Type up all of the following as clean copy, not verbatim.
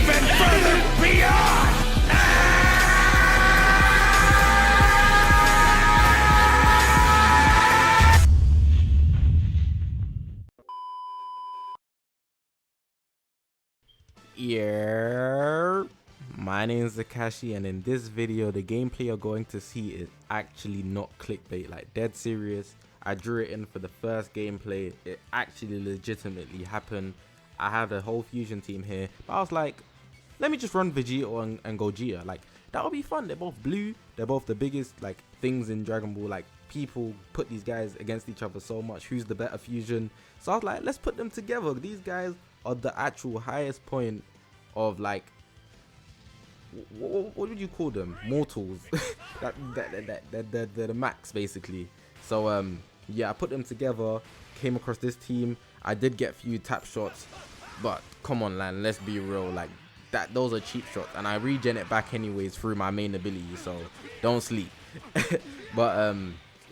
even further beyond! Yeah, my name is Zakashi, and in this video the gameplay you're going to see is actually not clickbait, like dead serious. I drew it in for the first gameplay. It actually legitimately happened. I have a whole fusion team here, but I was like, let me just run Vegito and Gogeta. Like, that would be fun. They're both blue. They're both the biggest like things in Dragon Ball. Like, people put these guys against each other so much. Who's the better fusion? So I was like, let's put them together. These guys are the actual highest point of like, what would you call them? Mortals. The max basically. So yeah, I put them together. Came across this team. I did get a few tap shots, but come on, man, let's be real. Like, those are cheap shots, and I regen it back anyways through my main ability, so don't sleep. But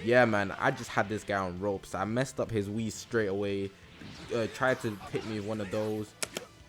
yeah, man, I just had this guy on ropes. I messed up his Wii straight away. Tried to hit me with one of those.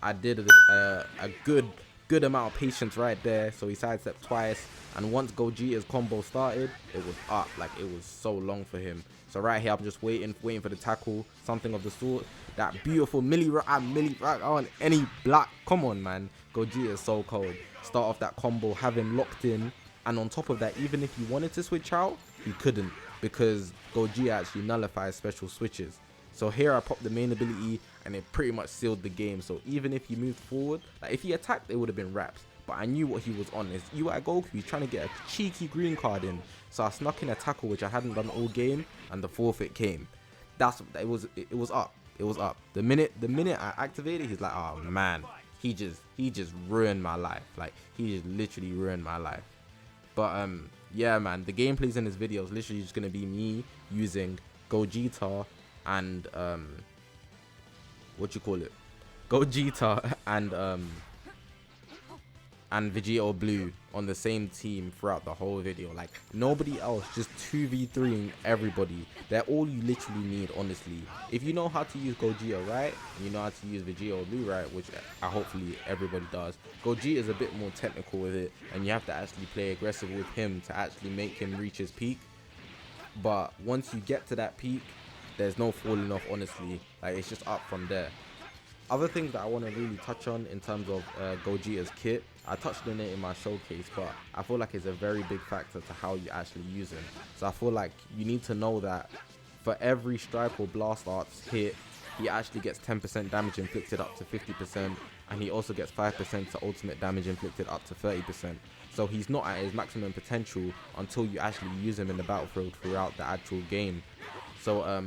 I did a good amount of patience right there, so he sidestepped twice, and once Gogeta's combo started, it was up. Like, it was so long for him. So right here, I'm just waiting for the tackle, something of the sort. That beautiful milli rock on any block. Come on, man. Gogeta is so cold. Start off that combo, have him locked in, and on top of that, even if he wanted to switch out, he couldn't, because Gogeta actually nullifies special switches. So here I popped the main ability, and it pretty much sealed the game. So even if he moved forward, like if he attacked, it would have been wraps. But I knew what he was on. Is you at Goku, he's trying to get a cheeky green card in. So I snuck in a tackle which I hadn't done all game, and the forfeit came. It was up. It was up. The minute I activated, he's like, oh man, he just ruined my life. Like, he just literally ruined my life. But yeah, man, the gameplays in this video is literally just gonna be me using Gogeta and Gogeta and Vegito Blue on the same team throughout the whole video. Like, nobody else, just 2v3ing everybody. They're all you literally need, honestly. If you know how to use Gogeta right, and you know how to use Vegito Blue right, which hopefully everybody does, Gogeta is a bit more technical with it, and you have to actually play aggressive with him to actually make him reach his peak. But once you get to that peak, there's no falling off, honestly. Like, it's just up from there. Other things that I want to really touch on in terms of Gogeta's kit, I touched on it in my showcase, but I feel like it's a very big factor to how you actually use him. So I feel like you need to know that for every strike or blast arts hit, he actually gets 10% damage inflicted up to 50%, and he also gets 5% to ultimate damage inflicted up to 30%. So he's not at his maximum potential until you actually use him in the battlefield throughout the actual game. So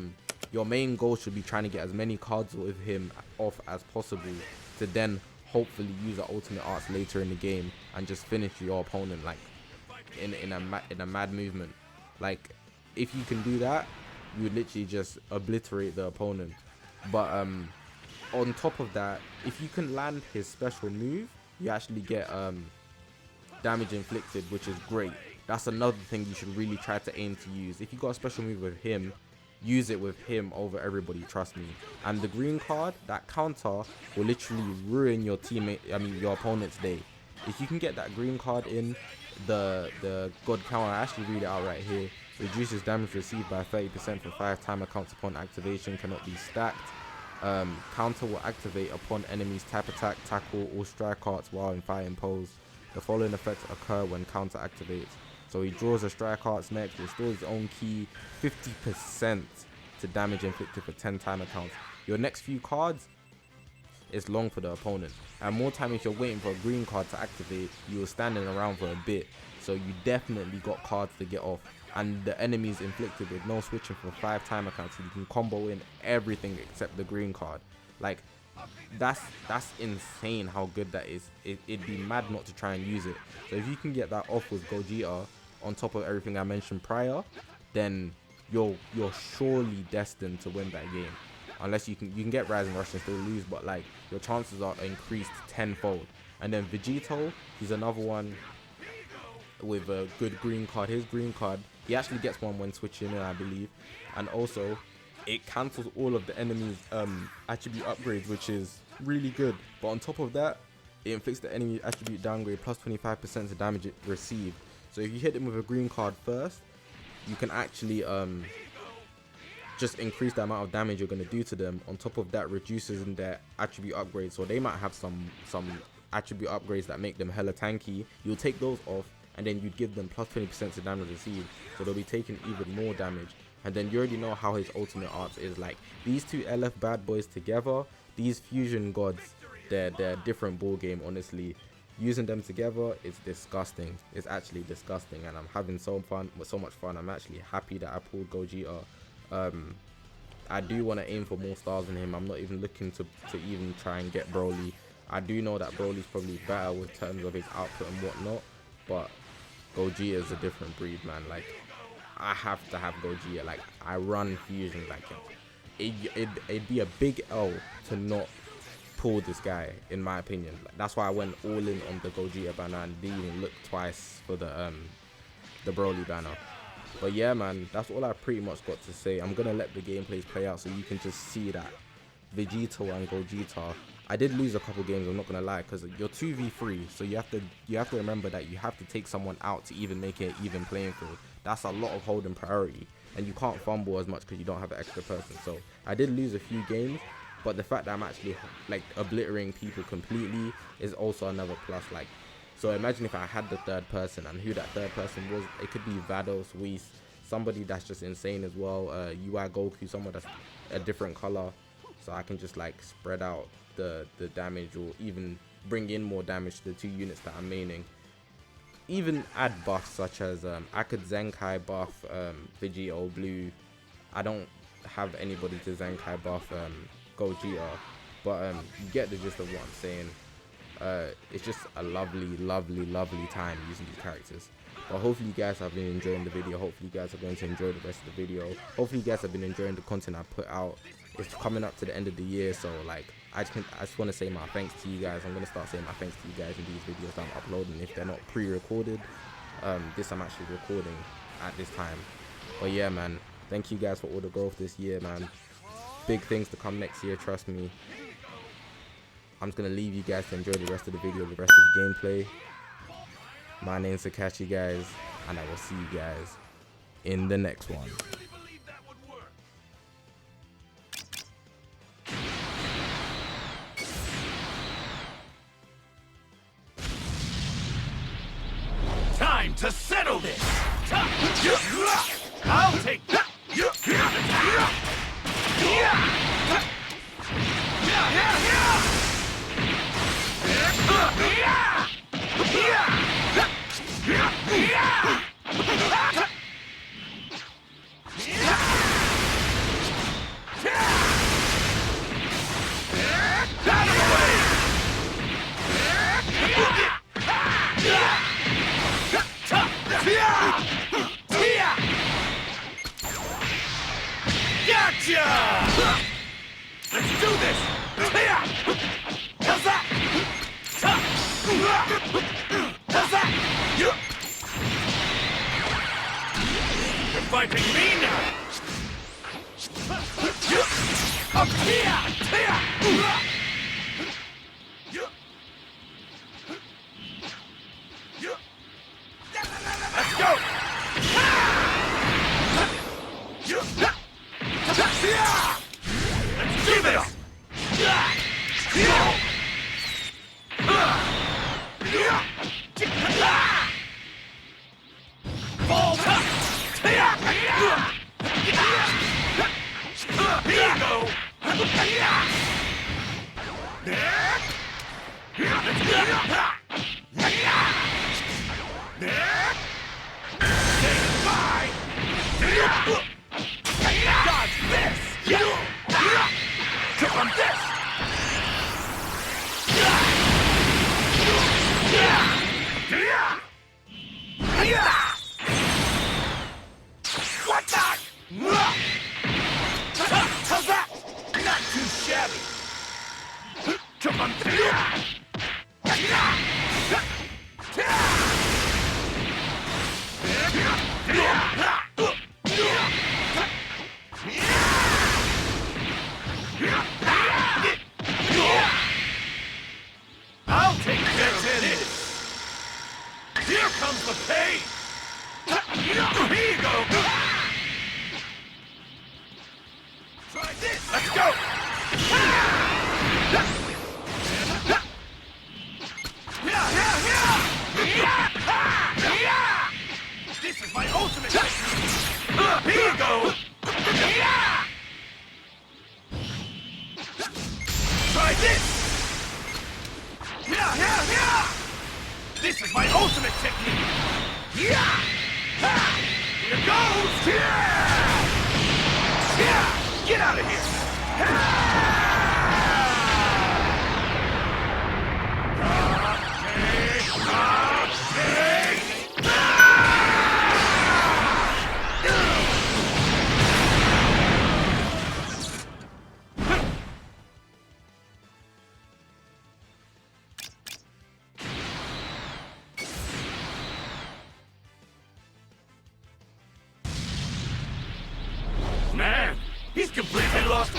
your main goal should be trying to get as many cards with him off as possible to then hopefully use the ultimate arts later in the game and just finish your opponent like in a mad movement. Like, if you can do that, you would literally just obliterate the opponent. But on top of that, if you can land his special move, you actually get damage inflicted, which is great. That's another thing you should really try to aim to use. If you got a special move with him, use it with him over everybody, trust me. And the green card, that counter, will literally ruin your your opponent's day. If you can get that green card in, the god counter, I actually read it out right here, reduces damage received by 30% for 5 timer counts upon activation, cannot be stacked. Counter will activate upon enemies tap attack, tackle, or strike arts while in fighting pose. The following effects occur when counter activates. So he draws a strike arts next, restores his own key 50% to damage inflicted for 10 timer counts. Your next few cards is long for the opponent, and more time if you're waiting for a green card to activate, you're standing around for a bit. So you definitely got cards to get off, and the enemies inflicted with no switching for 5 timer counts, so you can combo in everything except the green card. Like, that's insane how good that is. It'd be mad not to try and use it. So if you can get that off with Gogeta on top of everything I mentioned prior, then you're surely destined to win that game. Unless you can get Rising Rush and still lose, but like, your chances are increased tenfold. And then Vegito, he's another one with a good green card. His green card, he actually gets one when switching in, I believe, and also it cancels all of the enemy's attribute upgrades, which is really good. But on top of that, it inflicts the enemy attribute downgrade plus 25% to damage it received. So if you hit them with a green card first, you can actually just increase the amount of damage you're going to do to them. On top of that, reduces in their attribute upgrades. So they might have some attribute upgrades that make them hella tanky. You'll take those off, and then you'd give them plus 20% to damage received. So they'll be taking even more damage. And then you already know how his ultimate art is. Like, these two LF bad boys together, these fusion gods, they're a different ball game, honestly. Using them together is disgusting. It's actually disgusting, and I'm having so much fun. I'm actually happy that I pulled Gogeta. I do want to aim for more stars than him. I'm not even looking to even try and get Broly. I do know that Broly's probably better with terms of his output and whatnot, but Gogeta is a different breed, man. Like, I have to have Gogeta. Like, I run fusion. Like, it'd be a big L to not pull this guy, in my opinion. Like, that's why I went all in on the Gogeta banner and didn't even look twice for the Broly banner. But yeah, man, that's all I pretty much got to say. I'm gonna let the gameplays play out so you can just see that Vegito and Gogeta. I did lose a couple games, I'm not gonna lie, because you're 2v3, so you have to remember that you have to take someone out to even make it an even playing field. That's a lot of holding priority, and you can't fumble as much because you don't have an extra person. So I did lose a few games, but the fact that I'm actually like obliterating people completely is also another plus. Like, so imagine if I had the third person, and who that third person was. It could be Vados, Whis, somebody that's just insane as well. UI Goku, someone that's a different color, so I can just like spread out the damage, or even bring in more damage to the two units that I'm maining. Even add buffs such as I could Zenkai buff Vegito Blue. I don't have anybody to Zenkai buff Gogeta, but you get the gist of what I'm saying. It's just a lovely time using these characters. But hopefully you guys have been enjoying the video. Hopefully you guys are going to enjoy the rest of the video. Hopefully you guys have been enjoying the content I put out. It's coming up to the end of the year, so like I just want to say my thanks to you guys. I'm going to start saying my thanks to you guys in these videos that I'm uploading. If they're not pre-recorded, this I'm actually recording at this time. But yeah, man, thank you guys for all the growth this year, man. Big things to come next year, trust me. I'm just going to leave you guys to enjoy the rest of the video, the rest of the gameplay. My name's Zakashi, guys, and I will see you guys in the next one. Time to settle this! I'll take that! Gotcha! Let's do this! How's that? How's that? You're fighting me now! Up here! Let's go! Let's do this! Fall up! Here you go! Dodge this! Trip on this! What the? How's that? Not too shabby! Trip on this! Here you go! Try this! This is my ultimate technique! Here goes! Get out of here! Man, he's completely lost.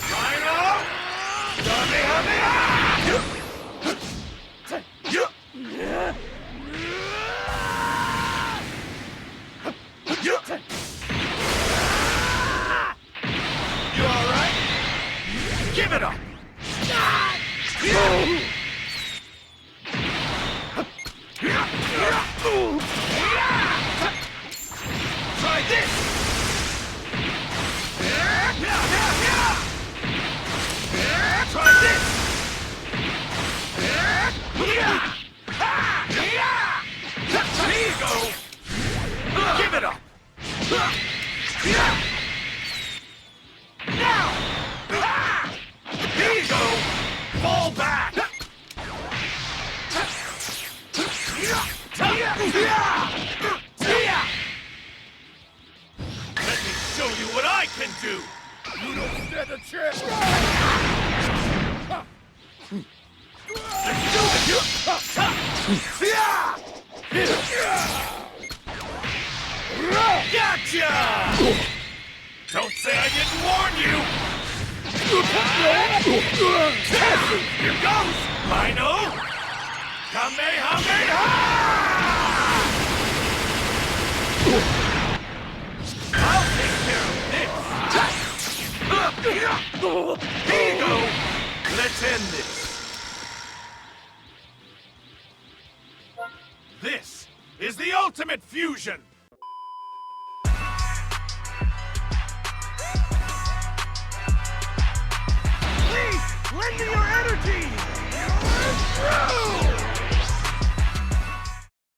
Rhino! You alright? Give it up! Try this! Try this! Here you go! Give it up! Now! Here you go! Fall back! Let me show you what I can do! You don't stand a chance! Let's do it! Gotcha! Don't say I didn't warn you! Here goes! Rhino! Kamehameha! I'll take care of this! Here you go! Let's end this! This is the ultimate fusion! Please, lend me your energy!